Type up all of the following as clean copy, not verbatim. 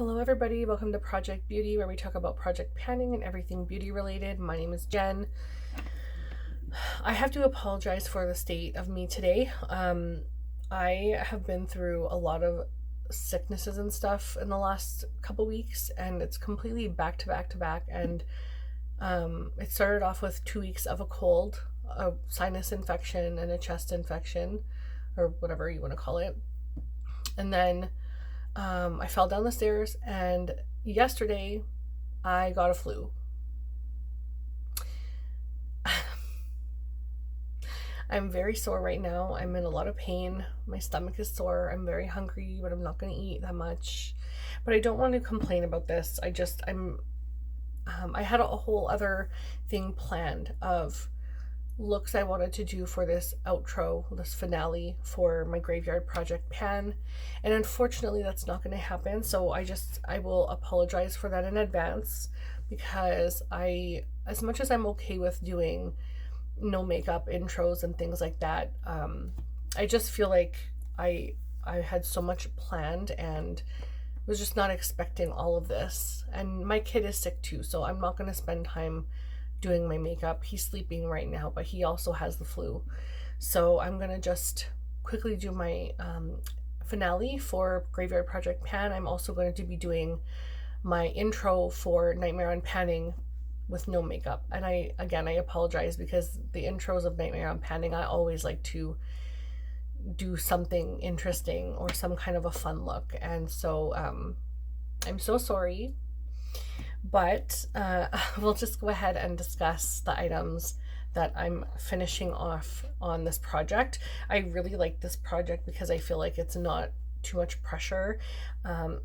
Hello everybody, welcome to Project Beauty, where we talk about project panning and everything beauty related. My name is Jen. I have to apologize for the state of me today. I have been through a lot of sicknesses and stuff in the last couple weeks, and it's completely back to back to back. And it started off with 2 weeks of a cold, a sinus infection, and a chest infection, or whatever you want to call it. And then I fell down the stairs, and yesterday I got a flu. I'm very sore right now. I'm in a lot of pain. My stomach is sore. I'm very hungry, but I'm not going to eat that much. But I don't want to complain about this. I had a whole other thing planned of looks I wanted to do for this outro, this finale for my graveyard project pan, and unfortunately that's not going to happen. So I will apologize for that in advance, because as much as I'm okay with doing no makeup intros and things like that, I just feel like I had so much planned and was just not expecting all of this. And my kid is sick too, so I'm not going to spend time doing my makeup. He's sleeping right now, but he also has the flu. So I'm gonna just quickly do my finale for Graveyard Project Pan. I'm also going to be doing my intro for Nightmare on Panning with no makeup. And I apologize, because the intros of Nightmare on Panning, I always like to do something interesting or some kind of a fun look. And so I'm so sorry. But we'll just go ahead and discuss the items that I'm finishing off on this project. I really like this project because I feel like it's not too much pressure.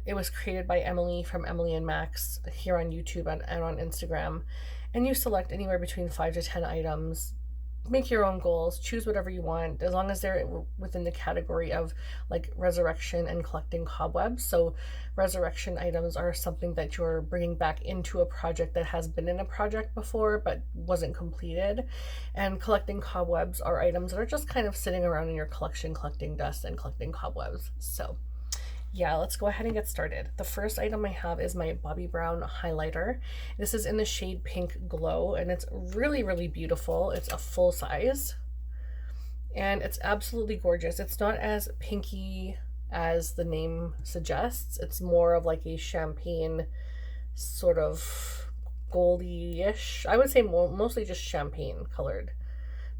It was created by Emily from Emily and Max here on YouTube and on Instagram. And you select anywhere between 5 to 10 items. Make your own goals, choose whatever you want, as long as they're within the category of like resurrection and collecting cobwebs. So resurrection items are something that you're bringing back into a project that has been in a project before but wasn't completed, and collecting cobwebs are items that are just kind of sitting around in your collection, collecting dust and collecting cobwebs. So yeah, let's go ahead and get started. The first item I have is my Bobbi Brown highlighter. This is in the shade Pink Glow, and it's really, really beautiful. It's a full size, and it's absolutely gorgeous. It's not as pinky as the name suggests. It's more of like a champagne, sort of goldy-ish. I would say mostly just champagne colored,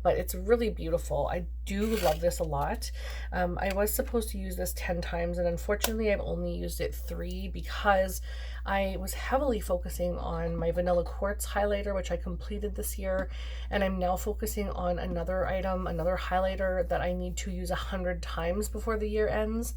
but it's really beautiful. I do love this a lot. I was supposed to use this 10 times, and unfortunately I've only used it 3 because I was heavily focusing on my Vanilla Quartz highlighter, which I completed this year, and I'm now focusing on another item, another highlighter that I need to use 100 times before the year ends.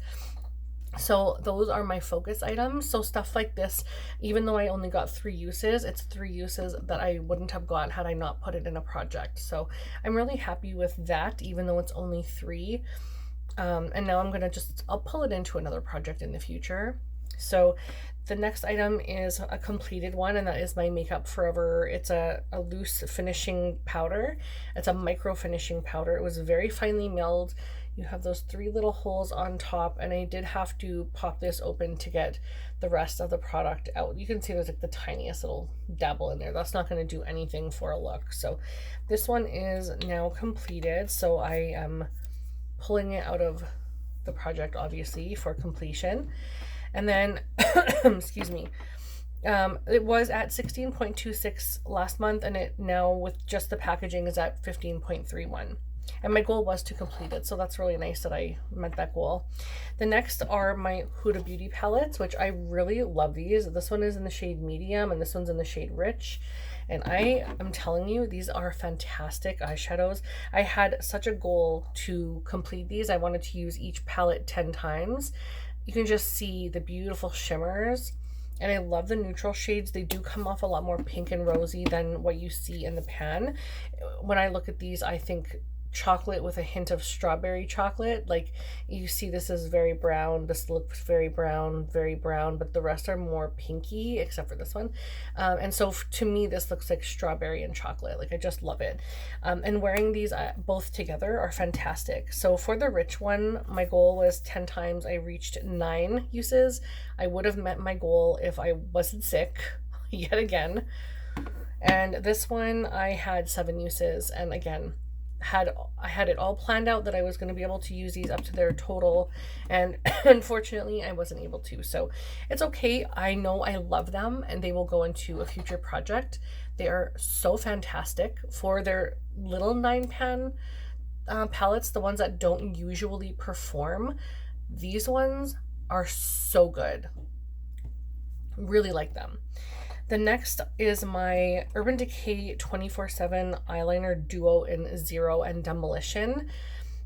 So those are my focus items. So stuff like this, even though I only got 3 uses, it's 3 uses that I wouldn't have got had I not put it in a project. So I'm really happy with that, even though it's only 3. And now I'll pull it into another project in the future. So the next item is a completed one, and that is my Makeup Forever. It's a loose finishing powder. It's a micro finishing powder. It was very finely milled. You have those 3 little holes on top, and I did have to pop this open to get the rest of the product out. You can see there's like the tiniest little dabble in there. That's not going to do anything for a look. So this one is now completed, so I am pulling it out of the project, obviously, for completion. And then excuse me, it was at 16.26 last month, and it now, with just the packaging, is at 15.31. And my goal was to complete it, so that's really nice that I met that goal. The next are my Huda Beauty palettes, which I really love these. This one is in the shade Medium, and this one's in the shade Rich. And I am telling you, these are fantastic eyeshadows. I had such a goal to complete these. I wanted to use each palette 10 times. You can just see the beautiful shimmers. And I love the neutral shades. They do come off a lot more pink and rosy than what you see in the pan. When I look at these, I think chocolate with a hint of strawberry chocolate. Like you see, this is very brown. This looks very brown, but the rest are more pinky, except for this one. And so to me, this looks like strawberry and chocolate. Like I just love it. And wearing these both together are fantastic. So for the rich one, my goal was 10 times. I reached 9 uses. I would have met my goal if I wasn't sick yet again. And this one, I had 7 uses, and again, I had it all planned out that I was going to be able to use these up to their total, and unfortunately I wasn't able to. So it's okay. I know I love them, and they will go into a future project. They are so fantastic for their little 9-pan palettes, the ones that don't usually perform. These ones are so good. Really like them. The next is my Urban Decay 24/7 eyeliner duo in Zero and Demolition.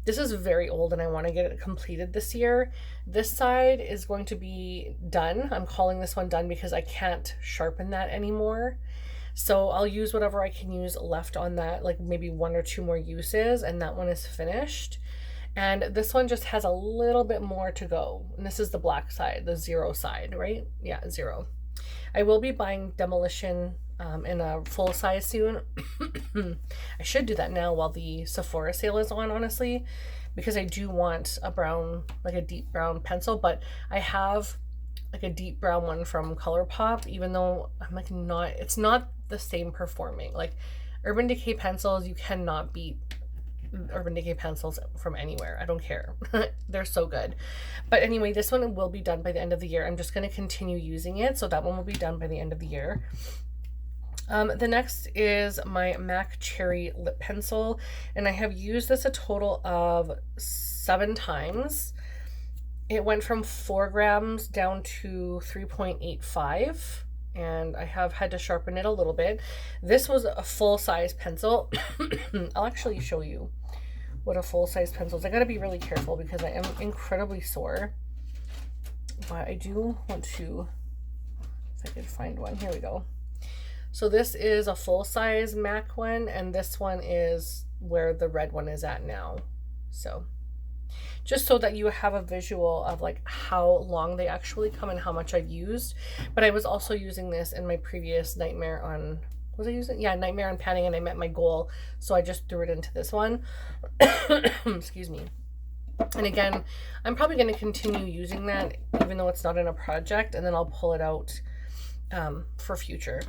This is very old and I want to get it completed this year. This side is going to be done. I'm calling this one done because I can't sharpen that anymore. So I'll use whatever I can use left on that, like maybe 1 or 2 more uses, and that one is finished. And this one just has a little bit more to go. And this is the black side, the Zero side, right? Yeah, Zero. I will be buying Demolition in a full size soon. I should do that now while the Sephora sale is on, honestly, because I do want a brown, like a deep brown pencil, but I have like a deep brown one from ColourPop, even though I'm like it's not the same performing. Like Urban Decay pencils, you cannot beat Urban Decay pencils from anywhere. I don't care. They're so good. But anyway, this one will be done by the end of the year. I'm just going to continue using it, so that one will be done by the end of the year. The next is my MAC Cherry lip pencil, and I have used this a total of 7 times. It went from 4 grams down to 3.85. And I have had to sharpen it a little bit. This was a full-size pencil. I'll actually show you what a full-size pencil is. I gotta be really careful because I am incredibly sore. But I do want to, if I could find one, here we go. So this is a full-size MAC one, and this one is where the red one is at now. So just so that you have a visual of like how long they actually come and how much I've used. But I was also using this in my previous Nightmare on, was I using? Yeah, Nightmare on Panning, and I met my goal. So I just threw it into this one. Excuse me. And again, I'm probably going to continue using that even though it's not in a project, and then I'll pull it out for future.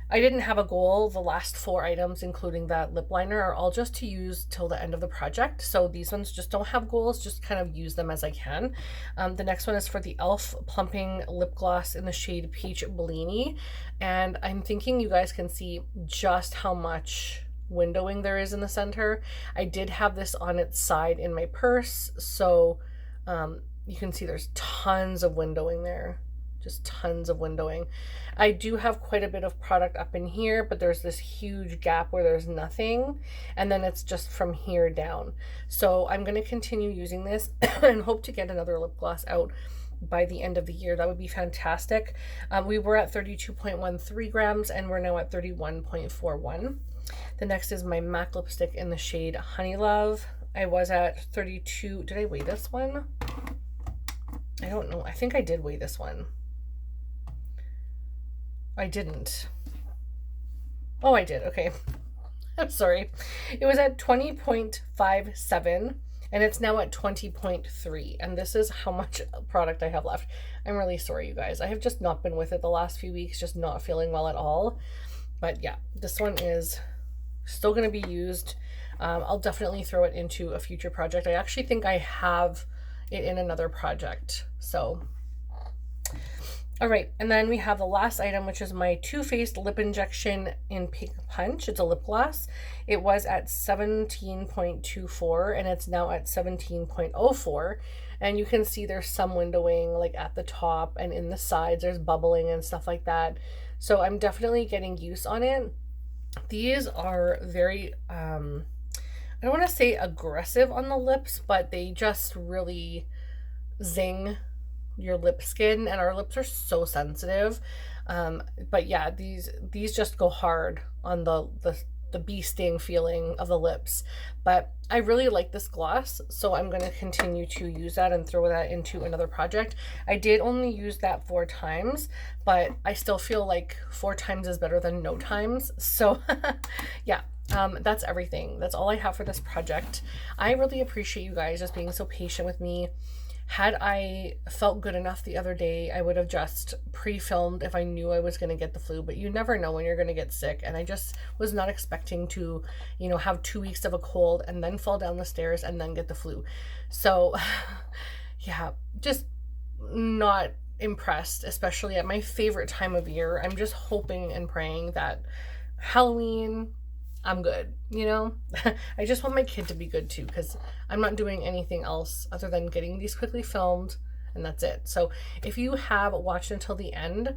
I didn't have a goal. The last 4 items, including that lip liner, are all just to use till the end of the project. So these ones just don't have goals, just kind of use them as I can. The next one is for the e.l.f. Plumping Lip Gloss in the shade Peach Bellini. And I'm thinking you guys can see just how much windowing there is in the center. I did have this on its side in my purse, so you can see there's tons of windowing there. Just tons of windowing. I do have quite a bit of product up in here, but there's this huge gap where there's nothing, and then it's just from here down. So I'm going to continue using this and hope to get another lip gloss out by the end of the year. That would be fantastic. We were at 32.13 grams and we're now at 31.41. The next is my MAC lipstick in the shade Honey Love. I was at 32. Did I weigh this one? I don't know. I think I did weigh this one. I didn't. Oh, I did. Okay. I'm sorry. It was at 20.57 and it's now at 20.3. And this is how much product I have left. I'm really sorry, you guys. I have just not been with it the last few weeks, just not feeling well at all. But yeah, this one is still going to be used. I'll definitely throw it into a future project. I actually think I have it in another project. So all right, and then we have the last item, which is my Too Faced Lip Injection in Pink Punch. It's a lip gloss. It was at 17.24 and it's now at 17.04. And you can see there's some windowing like at the top and in the sides. There's bubbling and stuff like that. So I'm definitely getting use on it. These are very, I don't want to say aggressive on the lips, but they just really zing your lip skin, and our lips are so sensitive. But yeah, these just go hard on the the bee sting feeling of the lips. But I really like this gloss, so I'm going to continue to use that and throw that into another project. I did only use that 4 times, but I still feel like 4 times is better than no times. So yeah, that's everything. That's all I have for this project. I really appreciate you guys just being so patient with me. Had I felt good enough the other day, I would have just pre-filmed if I knew I was going to get the flu, but you never know when you're going to get sick. And I just was not expecting to, you know, have 2 weeks of a cold and then fall down the stairs and then get the flu. So yeah, just not impressed, especially at my favorite time of year. I'm just hoping and praying that Halloween, I'm good, you know? I just want my kid to be good too, because I'm not doing anything else other than getting these quickly filmed, and that's it. So if you have watched until the end,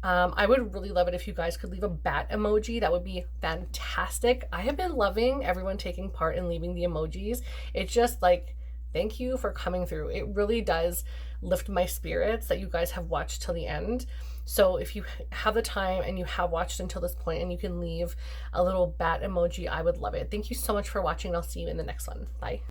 I would really love it if you guys could leave a bat emoji. That would be fantastic. I have been loving everyone taking part in leaving the emojis. It's just like, thank you for coming through. It really does lift my spirits that you guys have watched till the end. So if you have the time and you have watched until this point and you can leave a little bat emoji, I would love it. Thank you so much for watching. I'll see you in the next one. Bye.